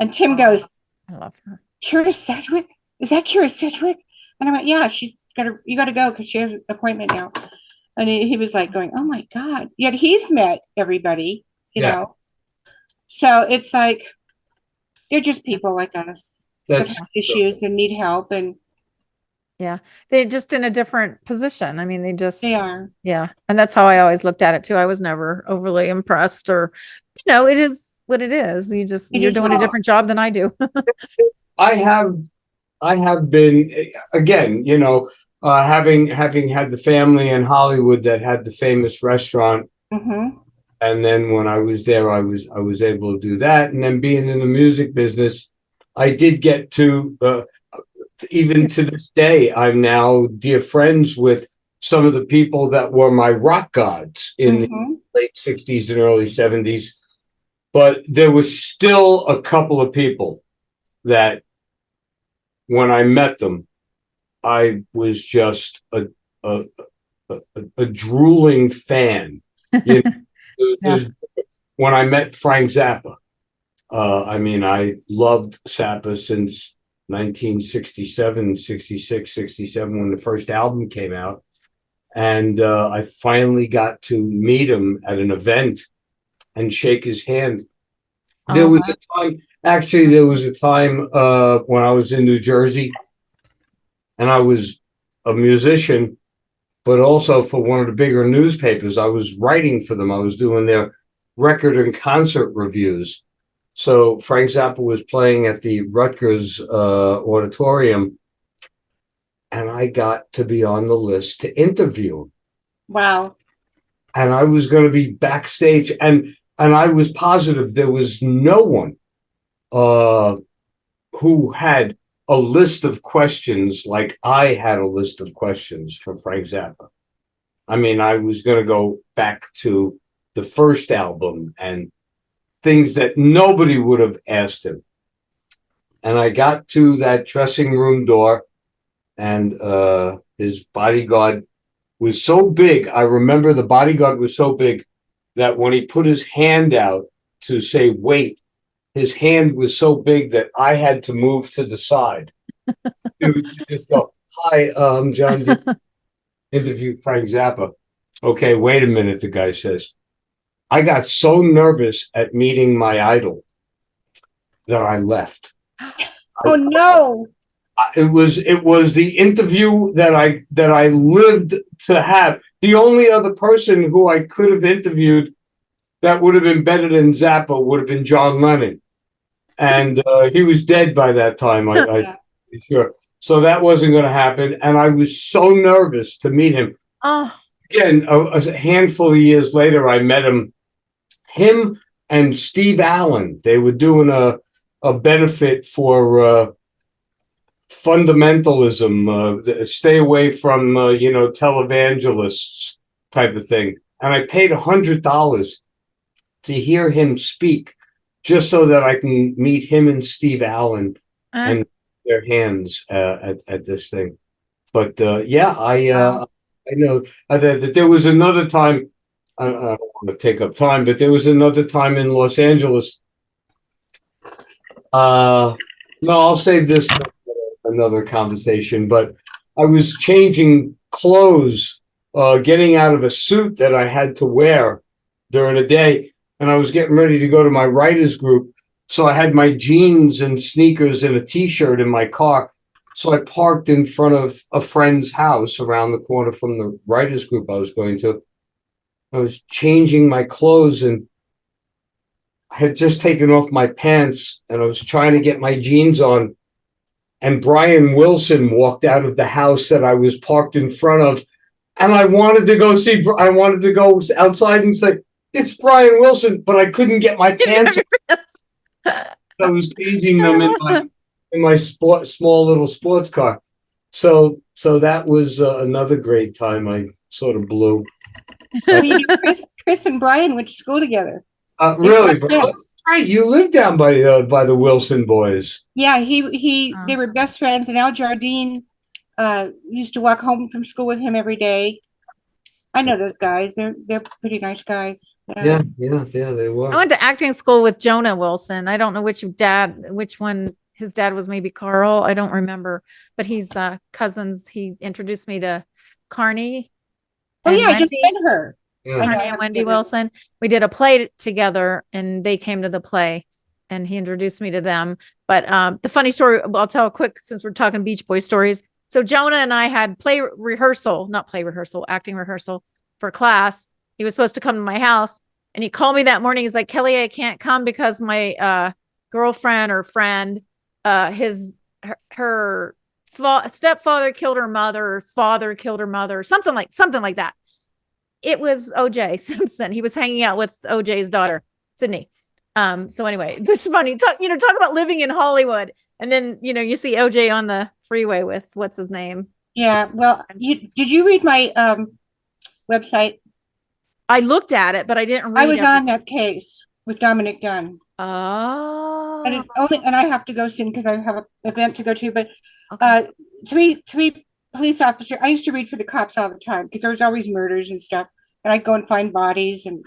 And Tim goes, I love her. "Kira Sedgwick? Is that Kira Sedgwick?" And I went, "Yeah, you got to go because she has an appointment now." And he was like going, "Oh my God." Yet he's met everybody, you Yeah. know. So it's like they're just people like us that That's have issues and need help, and Yeah. They're just in a different position. I mean, they are. yeah. And that's how I always looked at it too. I was never overly impressed or, it is what it is. It You're is doing a wrong. different job than I do. I have I have been again, having had the family in Hollywood that had the famous restaurant, Mm-hmm. and then when I was there, I was able to do that, and then being in the music business, I did get to even to this day, I'm now dear friends with some of the people that were my rock gods in the Mm-hmm. late '60s and early '70s. But there was still a couple of people that when I met them, I was just a, a drooling fan. You know, Yeah. when I met Frank Zappa, I mean, I loved Zappa since 1967, 66, 67, when the first album came out. And I finally got to meet him at an event and shake his hand. There Oh, was a time, actually, there was a time when I was in New Jersey and I was a musician, but also for one of the bigger newspapers. I was writing for them. I was doing their record and concert reviews. So Frank Zappa was playing at the Rutgers auditorium, and I got to be on the list to interview him. Wow. And I was going to be backstage, and I was positive there was no one who had a list of questions like I had a list of questions for Frank Zappa. I mean, I was going to go back to the first album and things that nobody would have asked him. And I got to that dressing room door, and his bodyguard was so big. I remember the bodyguard was so big that when he put his hand out to say, wait, his hand was so big that I had to move to the side to just go, hi, John, did you interview Frank Zappa? Okay, wait a minute, the guy says. I got so nervous at meeting my idol that I left. Oh no. It was the interview that I lived to have. The only other person who I could have interviewed that would have been better than Zappa would have been John Lennon. And he was dead by that time, I'm sure. So that wasn't going to happen. And I was so nervous to meet him. Oh, Again, a handful of years later, I met him. Him and Steve Allen, they were doing a benefit for fundamentalism, stay away from, televangelists type of thing. And I paid $100 to hear him speak just so that I can meet him and Steve Allen and their hands at this thing. But I know that there was another time. I don't want to take up time, but there was another time in Los Angeles. No, I'll save this for another conversation. But I was changing clothes, getting out of a suit that I had to wear during the day, and I was getting ready to go to my writers group. So I had my jeans and sneakers and a T-shirt in my car. So I parked in front of a friend's house around the corner from the writers group I was going to. I was changing my clothes and I had just taken off my pants and I was trying to get my jeans on. And Brian Wilson walked out of the house that I was parked in front of. And I wanted to go outside and say, it's Brian Wilson, but I couldn't get my pants on. I was changing them in my small little sports car. So that was another great time I sort of blew. Chris and Brian went to school together. Really? That's right. You lived down by the Wilson boys. Yeah, they were best friends, and Al Jardine used to walk home from school with him every day. I know those guys. They're pretty nice guys. Yeah, they were. I went to acting school with Jonah Wilson. I don't know which one. His dad was maybe Carl. I don't remember, but he's cousins. He introduced me to Carney. Oh yeah, I just met her. Yeah. Carney and Wendy Wilson. We did a play together, and they came to the play, and he introduced me to them. But the funny story, I'll tell quick since we're talking Beach Boy stories. So Jonah and I had acting rehearsal for class. He was supposed to come to my house, and he called me that morning. He's like, Kelly, I can't come because my girlfriend or friend, her stepfather killed her mother, father killed her mother, something like that. It was OJ Simpson. He was hanging out with OJ's daughter, Sydney. So anyway, this is funny. Talk about living in Hollywood. And then, you see OJ on the freeway with what's his name? Yeah. Well, did you read my website? I looked at it, but I didn't read I was on that case with Dominic Dunn. Oh. And I have to go soon because I have an event to go to. But Okay. three police officers. I used to read for the cops all the time because there was always murders and stuff. And I'd go and find bodies and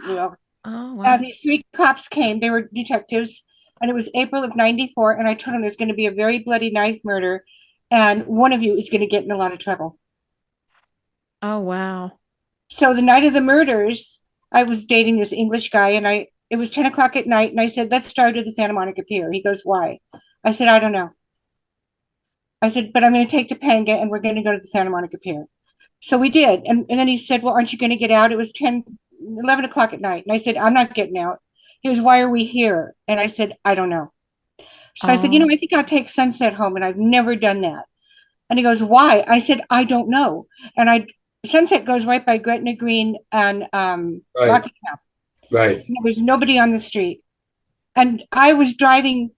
Oh, wow. these three cops came. They were detectives, and it was April of '94. And I told them there's going to be a very bloody knife murder, and one of you is going to get in a lot of trouble. Oh, wow. So the night of the murders, I was dating this English guy, and it was 10 o'clock at night, and I said, let's drive to the Santa Monica Pier. He goes, why? I said, I don't know. I said, but I'm going to take Topanga, and we're going to go to the Santa Monica Pier. So we did. And then he said, well, aren't you going to get out? It was 11 o'clock at night. And I said, I'm not getting out. He was, why are we here? And I said, I don't know. So I said, I think I'll take Sunset home, and I've never done that. And he goes, why? I said, I don't know. And Sunset goes right by Gretna Green and Rocky Camp. Right. There was nobody on the street. And I was driving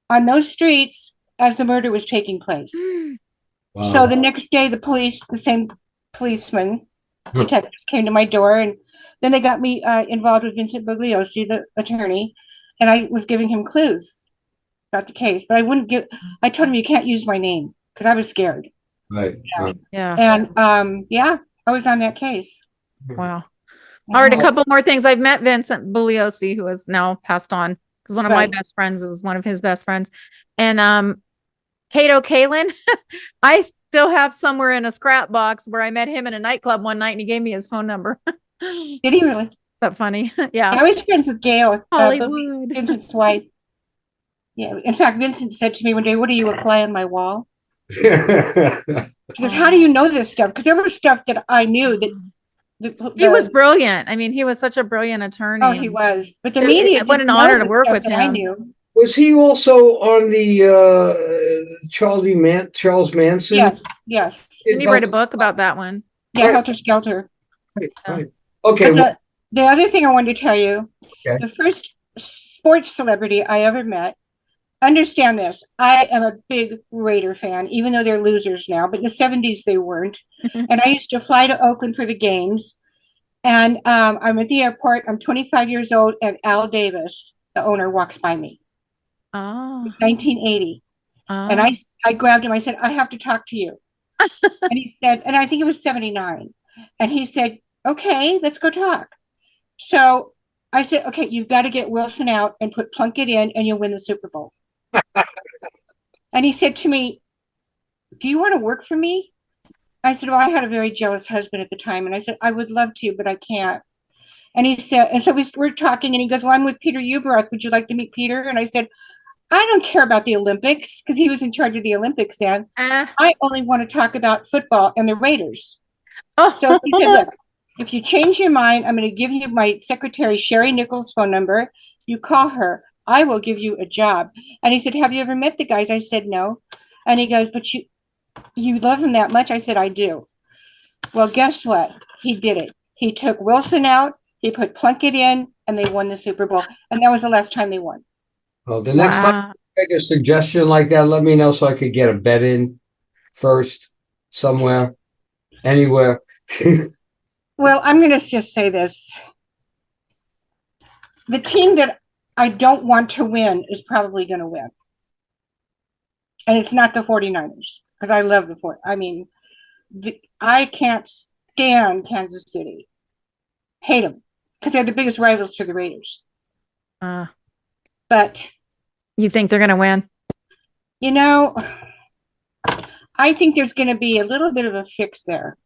on those streets as the murder was taking place. Wow. So the next day, the same policeman, detectives came to my door, and then they got me involved with Vincent Bugliosi, the attorney, and I was giving him clues about the case, but I told him you can't use my name because I was scared. Right. Yeah. And yeah, I was on that case. Wow. All right, a couple more things. I've met Vincent Bugliosi, who has now passed on, because one of my best friends is one of his best friends. And Kato Kalin, I still have somewhere in a scrap box where I met him in a nightclub one night and he gave me his phone number. Did he really? Is that funny? Yeah. I was friends with Gail, Hollywood. Vincent's wife. Yeah. In fact, Vincent said to me one day, "What are you, a fly on my wall?" He goes, "How do you know this stuff?" Because there was stuff that I knew that he was brilliant. I mean, he was such a brilliant attorney. Oh, he was. But the media, what an honor to work with him. I knew. Was he also on the Charles Manson? Yes, yes. Didn't he write a book about that one? Yeah, Helter Skelter. Right. Okay. The other thing I wanted to tell you, the first sports celebrity I ever met, understand this, I am a big Raider fan, even though they're losers now, but in the 70s they weren't. And I used to fly to Oakland for the games. And I'm at the airport, I'm 25 years old, and Al Davis, the owner, walks by me. Oh. It's 1980. And I grabbed him, I said, "I have to talk to you." And he said, and I think it was 79. And he said, "Okay, let's go talk." So I said, "Okay, you've got to get Wilson out and put Plunkett in and you'll win the Super Bowl." And he said to me, "Do you want to work for me?" I said, "Well, I had a very jealous husband at the time." And I said, "I would love to, but I can't." And he said, and so we were talking and he goes, "Well, I'm with Peter Ueberroth. Would you like to meet Peter?" And I said, "I don't care about the Olympics," because he was in charge of the Olympics then. I only want to talk about football and the Raiders. So he said, "Look, if you change your mind, I'm going to give you my secretary, Sherry Nichols' phone number. You call her. I will give you a job." And he said, "Have you ever met the guys?" I said, "No." And he goes, "But you love him that much?" I said, "I do." Well, guess what? He did it. He took Wilson out, he put Plunkett in, and they won the Super Bowl. And that was the last time they won. Well, the next time you make a suggestion like that, let me know so I could get a bet in first somewhere, anywhere. Well, I'm going to just say this. The team that I don't want to win is probably going to win. And it's not the 49ers, because I love the 49ers. I mean, I can't stand Kansas City. Hate them, because they're the biggest rivals for the Raiders. But you think they're going to win? You know, I think there's going to be a little bit of a fix there.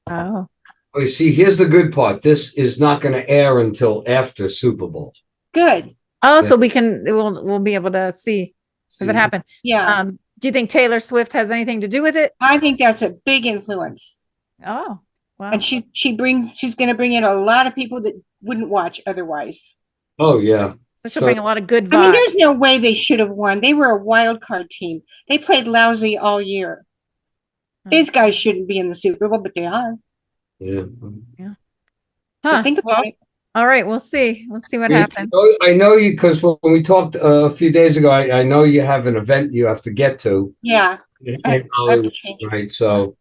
Oh. Oh, see, here's the good part. This is not going to air until after Super Bowl. Good. Oh, so we'll be able to see if it happened. Yeah. Do you think Taylor Swift has anything to do with it? I think that's a big influence. Oh, wow. And she's going to bring in a lot of people that wouldn't watch otherwise. Oh, yeah. So she'll bring a lot of good vibes. I mean, there's no way they should have won. They were a wild card team. They played lousy all year. These guys shouldn't be in the Super Bowl, but they are. Yeah. So think about it. All right, we'll see. We'll see what happens. I know you, because when we talked a few days ago, I know you have an event you have to get to. Yeah. I have to change. Right. So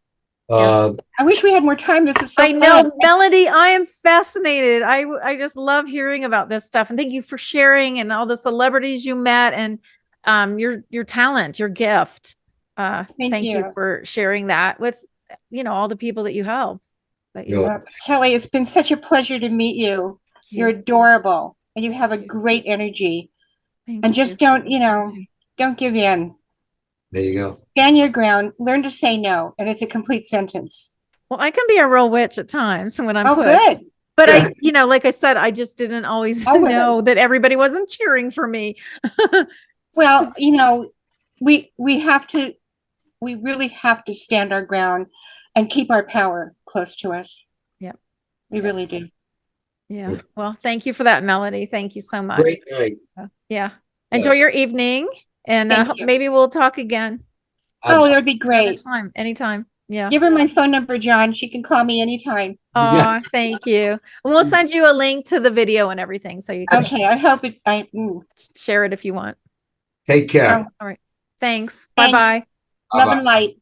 I wish we had more time. This is so fun. know, Melodie, I am fascinated. I just love hearing about this stuff. And thank you for sharing and all the celebrities you met and your talent, your gift. Thank you for sharing that with all the people that you help. Kelly, it's been such a pleasure to meet you. You're adorable and you have a great energy. And just don't give in. There you go. Stand your ground. Learn to say no. And it's a complete sentence. Well, I can be a real witch at times when I'm pushed. Good. But I, like I said, I just didn't always know that everybody wasn't cheering for me. Well, we really have to stand our ground and keep our power close to us. Yeah. We really do. Yeah. Well, thank you for that, Melodie. Thank you so much. Great night. Yeah. Enjoy your evening, and maybe we'll talk again. Oh, that would be great. Anytime. Yeah. Give her my phone number, John. She can call me anytime. Oh, thank you. And we'll send you a link to the video and everything, so you can. Okay. I hope share it if you want. Take care. Oh. All right. Thanks. Thanks. Bye-bye. Love Bye-bye. and light.